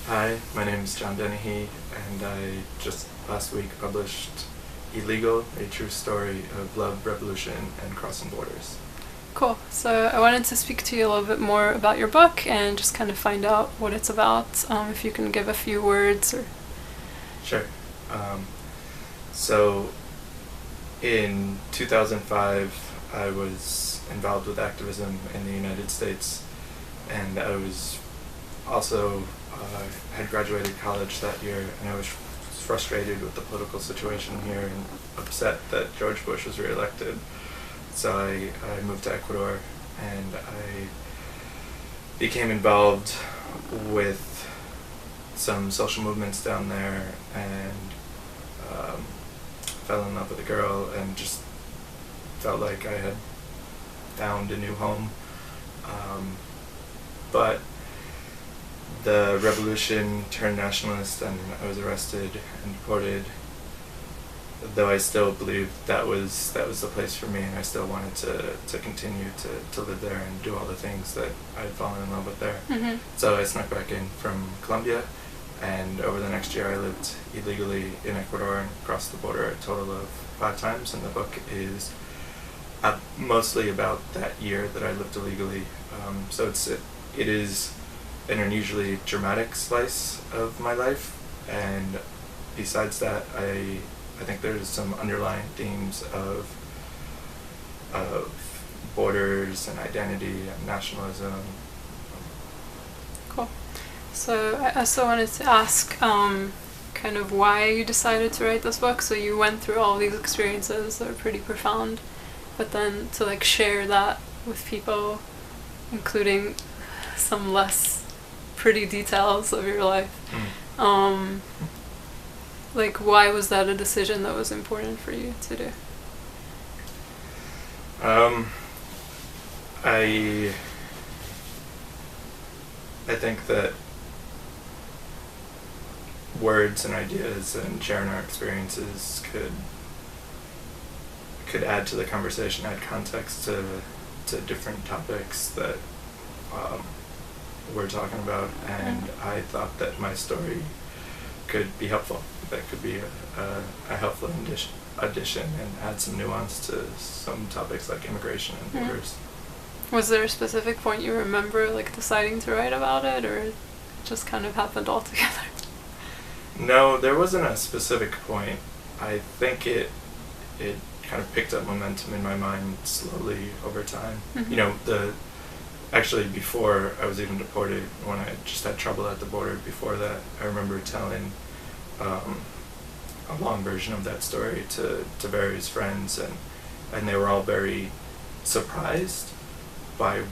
Hi, my name is John Dennehy, and I just last week published Illegal, a true story of love, revolution, and crossing borders. Cool. So I wanted to speak to you a little bit more about your book and just kind of find out what it's about. If you can give a few words or. Sure. So, in 2005, I was involved with activism in the United States, and I was also had graduated college that year, and I was frustrated with the political situation here and upset that George Bush was reelected. So I moved to Ecuador, and I became involved with some social movements down there, and fell in love with a girl, and just felt like I had found a new home. But the revolution turned nationalist, and I was arrested and deported. Though I still believed that was the place for me, and I still wanted to continue to live there and do all the things that I had fallen in love with there. Mm-hmm. So I snuck back in from Colombia, and over the next year I lived illegally in Ecuador and crossed the border a total of 5 times, and the book is mostly about that year that I lived illegally. So it is an unusually dramatic slice of my life, and besides that, I think there's some underlying themes of borders and identity and nationalism. Cool. So I also wanted to ask kind of why you decided to write this book. So you went through all these experiences that are pretty profound, but then to like share that with people, including some less pretty details of your life. Like, why was that a decision that was important for you to do? I think that words and ideas and sharing our experiences could add to the conversation, add context to different topics that we're talking about, and I thought that my story could be helpful. That could be a helpful addition and add some nuance to some topics like immigration and borders. Was there a specific point you remember, like, deciding to write about it, or it just kind of happened all together? No, there wasn't a specific point. I think it kind of picked up momentum in my mind slowly over time. Mm-hmm. You know, actually before I was even deported, when I just had trouble at the border before that, I remember telling a long version of that story to various friends, and they were all very surprised by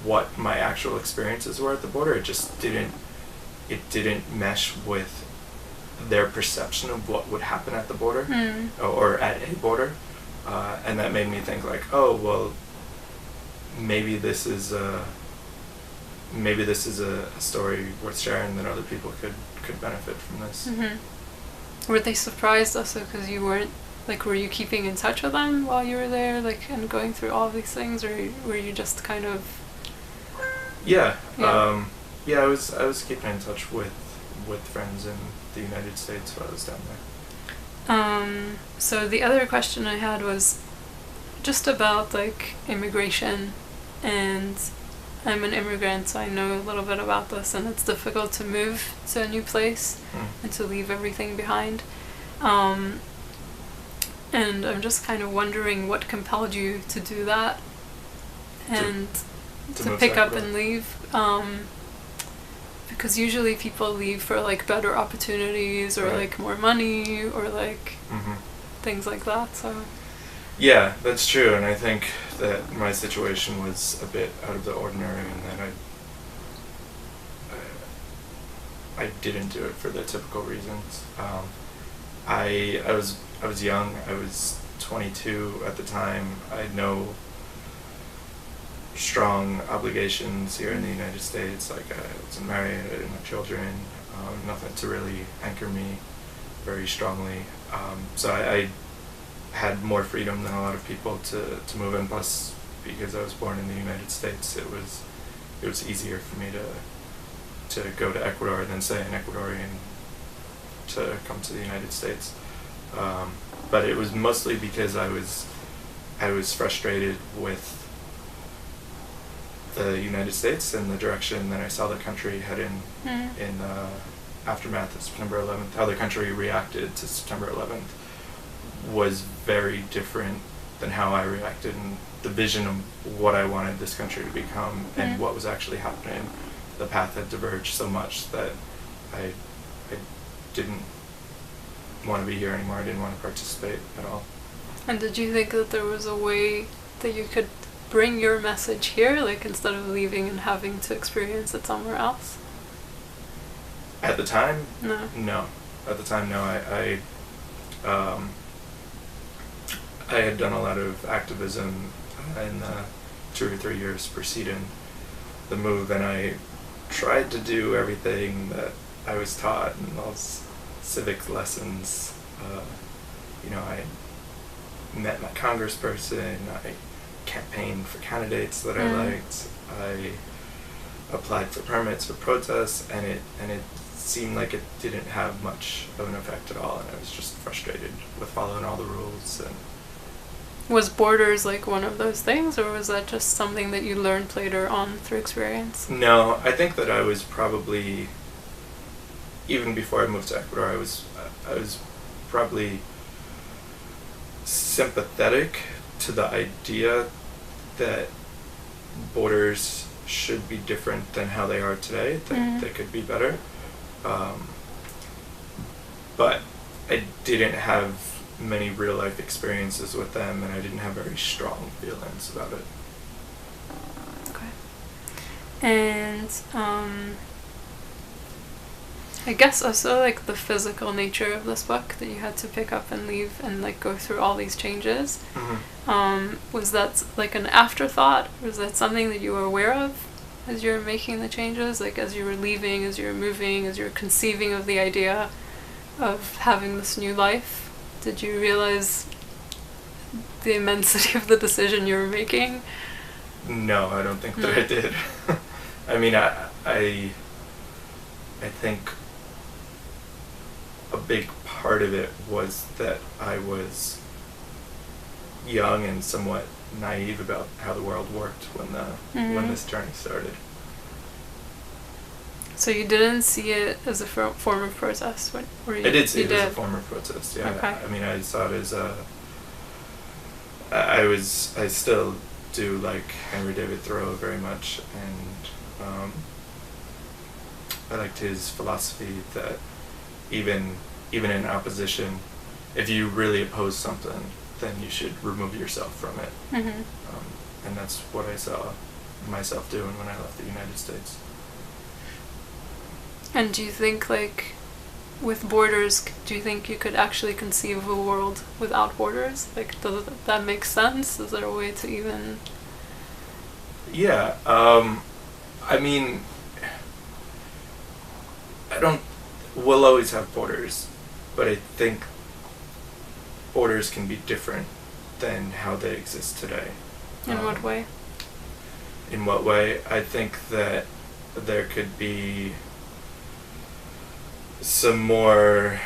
what my actual experiences were at the border. It just didn't mesh with their perception of what would happen at the border or at a border, and that made me think like, oh well, maybe this is a story worth sharing, that other people could benefit from this. Mm-hmm. Were they surprised also because you weren't, like, were you keeping in touch with them while you were there, like, and going through all these things, or were you just kind of? Yeah. I was keeping in touch with friends in the United States while I was down there. So the other question I had was just about, like, immigration, and I'm an immigrant, so I know a little bit about this, and it's difficult to move to a new place and to leave everything behind. And I'm just kind of wondering what compelled you to do that and to pick up and leave. Because usually people leave for, like, better opportunities or, like, more money or, like, things like that, so. Yeah, that's true, and I think that my situation was a bit out of the ordinary, and that I didn't do it for the typical reasons. I was young. I was 22 at the time. I had no strong obligations here in the United States. Like, I wasn't married, I didn't have children, nothing to really anchor me very strongly. So I had more freedom than a lot of people to move in. Plus, because I was born in the United States, it was easier for me to go to Ecuador and then stay in Ecuador and to come to the United States. But it was mostly because I was frustrated with the United States and the direction that I saw the country heading in the aftermath of September 11th. How the country reacted to September 11th was very different than how I reacted, and the vision of what I wanted this country to become and what was actually happening. The path had diverged so much that I didn't want to be here anymore. I didn't want to participate at all. And did you think that there was a way that you could bring your message here, like instead of leaving and having to experience it somewhere else? At the time? No. At the time, no. I had done a lot of activism in the 2 or 3 years preceding the move, and I tried to do everything that I was taught in those civic lessons. I met my congressperson, I campaigned for candidates that I liked, I applied for permits for protests, and it seemed like it didn't have much of an effect at all, and I was just frustrated with following all the rules. And was borders like one of those things, or was that just something that you learned later on through experience? No, I think that I was probably, even before I moved to Ecuador, I was probably sympathetic to the idea that borders should be different than how they are today, that they could be better. But I didn't have many real life experiences with them, and I didn't have very strong feelings about it. Okay. And I guess also like the physical nature of this book, that you had to pick up and leave and like go through all these changes. Was that like an afterthought? Was that something that you were aware of as you were making the changes? Like as you were leaving, as you were moving, as you were conceiving of the idea of having this new life? Did you realize the immensity of the decision you were making? No, I don't think that I did. I mean, I think a big part of it was that I was young and somewhat naive about how the world worked when this journey started. So you didn't see it as a form of protest? I did see it as a form of protest, yeah. Okay. I mean, I saw it as I still do like Henry David Thoreau very much, and I liked his philosophy that even in opposition, if you really oppose something, then you should remove yourself from it. And that's what I saw myself doing when I left the United States. And do you think, like, with borders, do you think you could actually conceive of a world without borders? Like, does that make sense? Is there a way to even... Yeah, I mean, we'll always have borders, but I think borders can be different than how they exist today. In what way? In what way? I think that there could be some more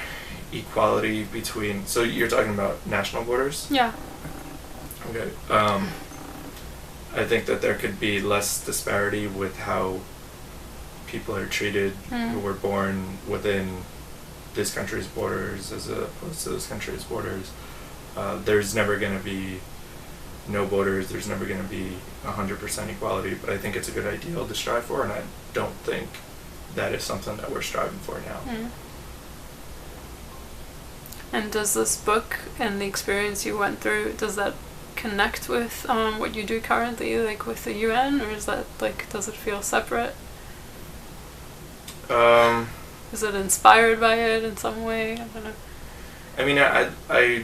equality between... So you're talking about national borders? Yeah. Okay. I think that there could be less disparity with how people are treated who were born within this country's borders as opposed to this country's borders. There's never going to be no borders. There's never going to be 100% equality, but I think it's a good ideal to strive for, and I don't think that is something that we're striving for now. And does this book and the experience you went through, does that connect with what you do currently, like with the UN, or is that like, does it feel separate? Is it inspired by it in some way? I don't know. I mean, I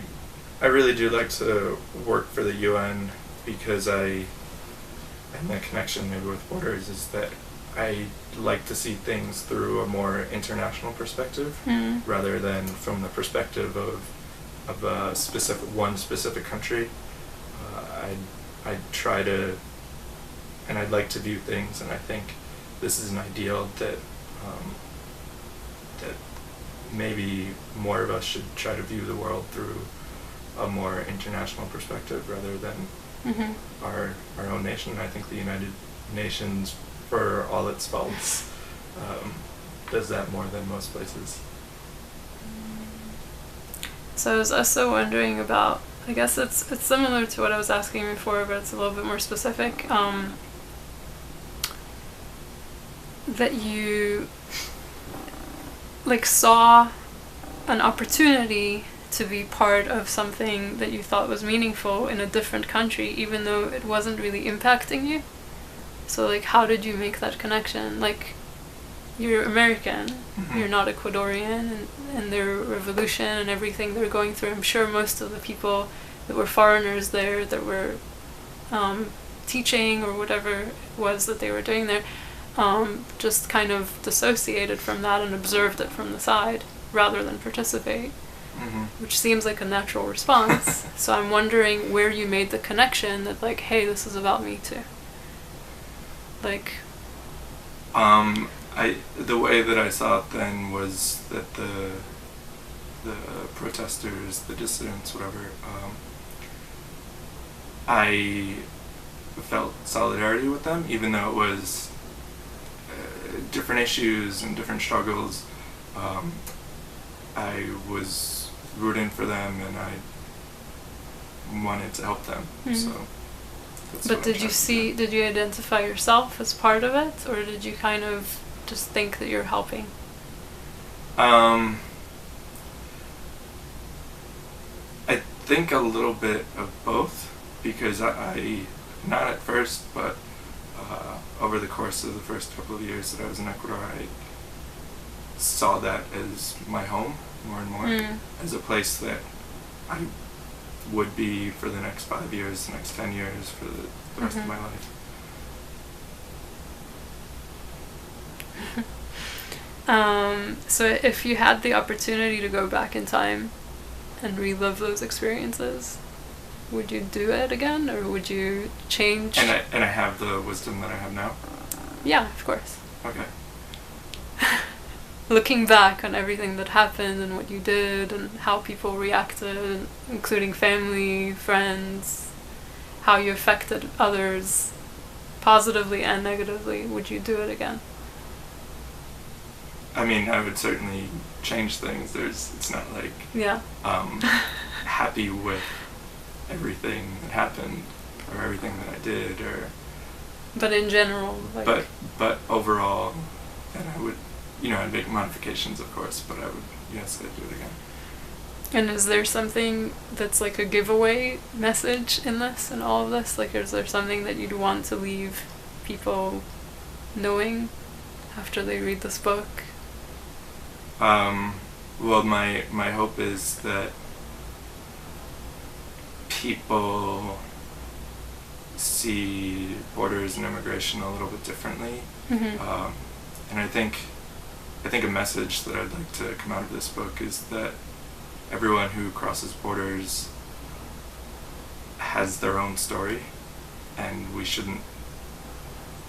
really do like to work for the UN because and the connection maybe with borders is that I like to see things through a more international perspective rather than from the perspective of one specific country. I try to, and I'd like to view things, and I think this is an ideal that that maybe more of us should try to view the world through a more international perspective rather than our own nation. I think the United Nations, for all its faults, does that more than most places. So I was also wondering about, I guess it's similar to what I was asking before, but it's a little bit more specific, that you like saw an opportunity to be part of something that you thought was meaningful in a different country, even though it wasn't really impacting you. So like, how did you make that connection? Like, you're American, you're not Ecuadorian, and their revolution and everything they're going through, I'm sure most of the people that were foreigners there, that were teaching or whatever it was that they were doing there, just kind of dissociated from that and observed it from the side rather than participate, which seems like a natural response. So I'm wondering where you made the connection that like, hey, this is about me too. Like, the way that I saw it then was that the protesters, the dissidents, whatever, I felt solidarity with them, even though it was different issues and different struggles. I was rooting for them and I wanted to help them. So. But did you identify yourself as part of it, or did you kind of just think that you're helping? I think a little bit of both, because I not at first, but over the course of the first couple of years that I was in Ecuador, I saw that as my home more and more, as a place that I would be for the next 5 years, the next 10 years, for the rest of my life. So if you had the opportunity to go back in time and relive those experiences, would you do it again, or would you change? And I have the wisdom that I have now? Yeah, of course. Okay. Looking back on everything that happened and what you did and how people reacted, including family, friends, how you affected others positively and negatively, would you do it again? I mean, I would certainly change things. It's not like happy with everything that happened or everything that I did, or. But in general, like. But overall, then I would, I'd make modifications, of course. But I'd do it again. And is there something that's like a giveaway message in this and all of this? Like, is there something that you'd want to leave people knowing after they read this book? Well, my hope is that people see borders and immigration a little bit differently. And I think a message that I'd like to come out of this book is that everyone who crosses borders has their own story, and we shouldn't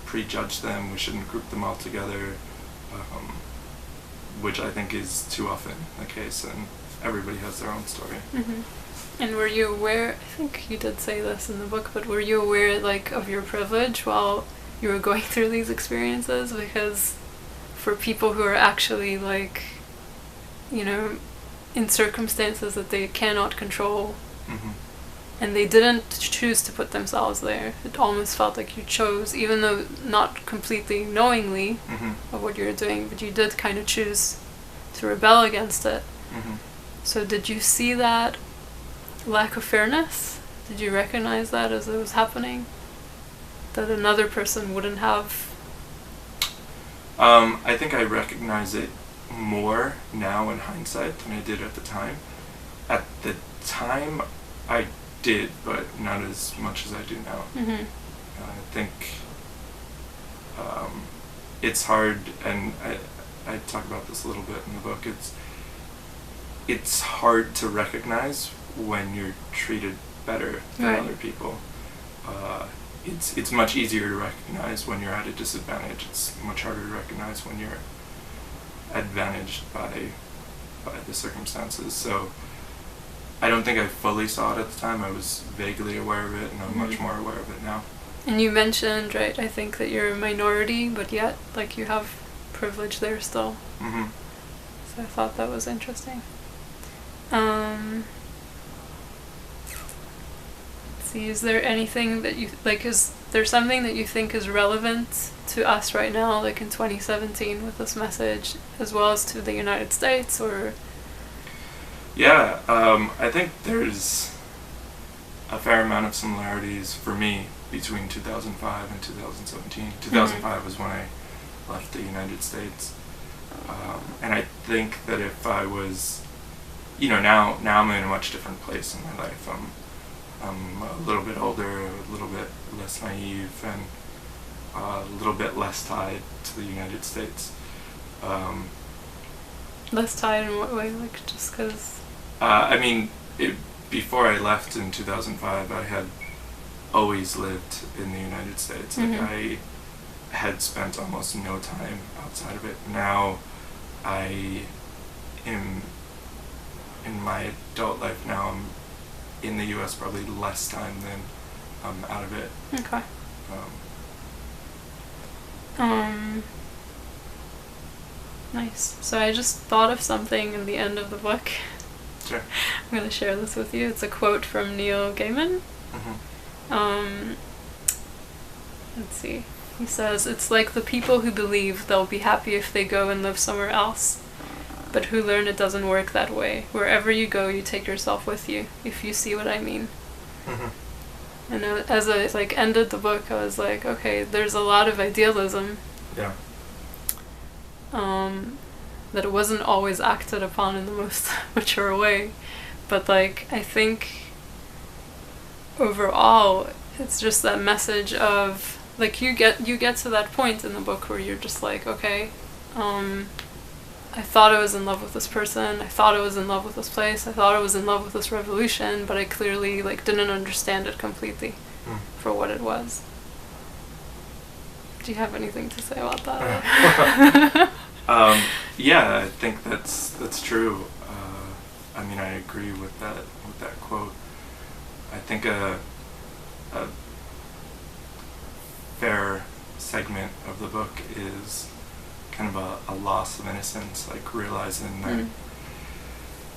prejudge them, we shouldn't group them all together, which I think is too often the case, and everybody has their own story. And were you aware, I think you did say this in the book, but were you aware like of your privilege while you were going through these experiences? Because for people who are actually like, in circumstances that they cannot control, and they didn't choose to put themselves there, it almost felt like you chose, even though not completely knowingly of what you were doing, but you did kind of choose to rebel against it. So did you see that lack of fairness? Did you recognize that as it was happening? That another person wouldn't have? I think I recognize it more now in hindsight than I did at the time. At the time, I did, but not as much as I do now. I think it's hard, and I talk about this a little bit in the book. It's hard to recognize when you're treated better than other people. It's much easier to recognize when you're at a disadvantage. It's much harder to recognize when you're managed by the circumstances. So I don't think I fully saw it at the time. I was vaguely aware of it, and I'm much more aware of it now. And you mentioned, right, I think that you're a minority, but yet, like, you have privilege there still. Mm-hmm. So I thought that was interesting. See, is there anything that you, like, is there something that you think is relevant to us right now, like in 2017 with this message, as well as to the United States, or? Yeah, I think there's a fair amount of similarities for me between 2005 and 2017. 2005 was when I left the United States. And I think that if I was, now I'm in a much different place in my life. I'm a little bit older, a little bit less naive, and a little bit less tied to the United States. Less tied in what way? Like, just because? Before I left in 2005, I had always lived in the United States. Like, I had spent almost no time outside of it. Now, I am, in my adult life now, I'm in the U.S. probably less time than I'm out of it. Okay. Nice. So I just thought of something in the end of the book. Sure. I'm going to share this with you. It's a quote from Neil Gaiman. Let's see. He says, "It's like the people who believe they'll be happy if they go and live somewhere else, but who learn it doesn't work that way. Wherever you go, you take yourself with you, if you see what I mean." And as I ended the book, I was like, okay, there's a lot of idealism. Yeah. That it wasn't always acted upon in the most mature way, but I think overall it's just that message of you get to that point in the book where you're just like, okay, I thought I was in love with this person, I thought I was in love with this place, I thought I was in love with this revolution, but I clearly didn't understand it completely for what it was. Do you have anything to say about that? Yeah, I think that's true. I agree with that quote. I think a fair segment of the book is kind of a loss of innocence, realizing that,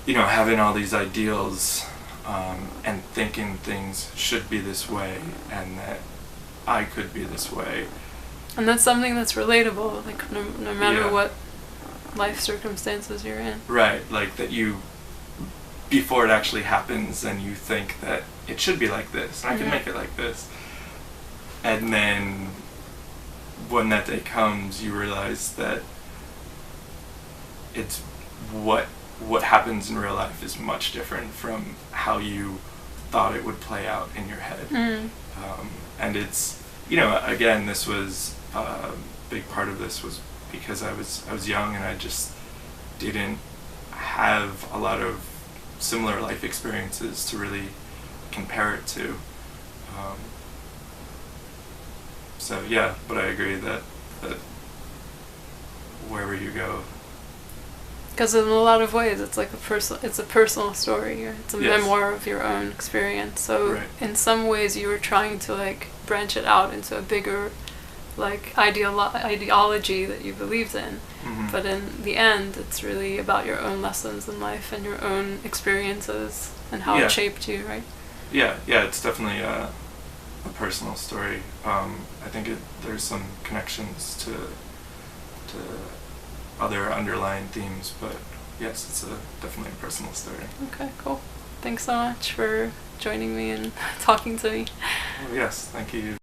having all these ideals and thinking things should be this way and that I could be this way. And that's something that's relatable, no matter what life circumstances you're in. Right, that you, before it actually happens, and you think that it should be like this, and I can make it like this. And then when that day comes, you realize that it's what happens in real life is much different from how you thought it would play out in your head. And it's, again, this was a big part of this was because I was young and I just didn't have a lot of similar life experiences to really compare it to. So yeah, but I agree that wherever you go. Because in a lot of ways, it's it's a personal story. It's a memoir of your own experience. So in some ways, you were trying to branch it out into a bigger ideology that you believed in. But in the end, it's really about your own lessons in life and your own experiences and how it shaped you, right? Yeah, it's definitely a personal story. I think there's some connections to other underlying themes, but yes, it's definitely a personal story. Okay, cool. Thanks so much for joining me and talking to me. Well, yes, thank you.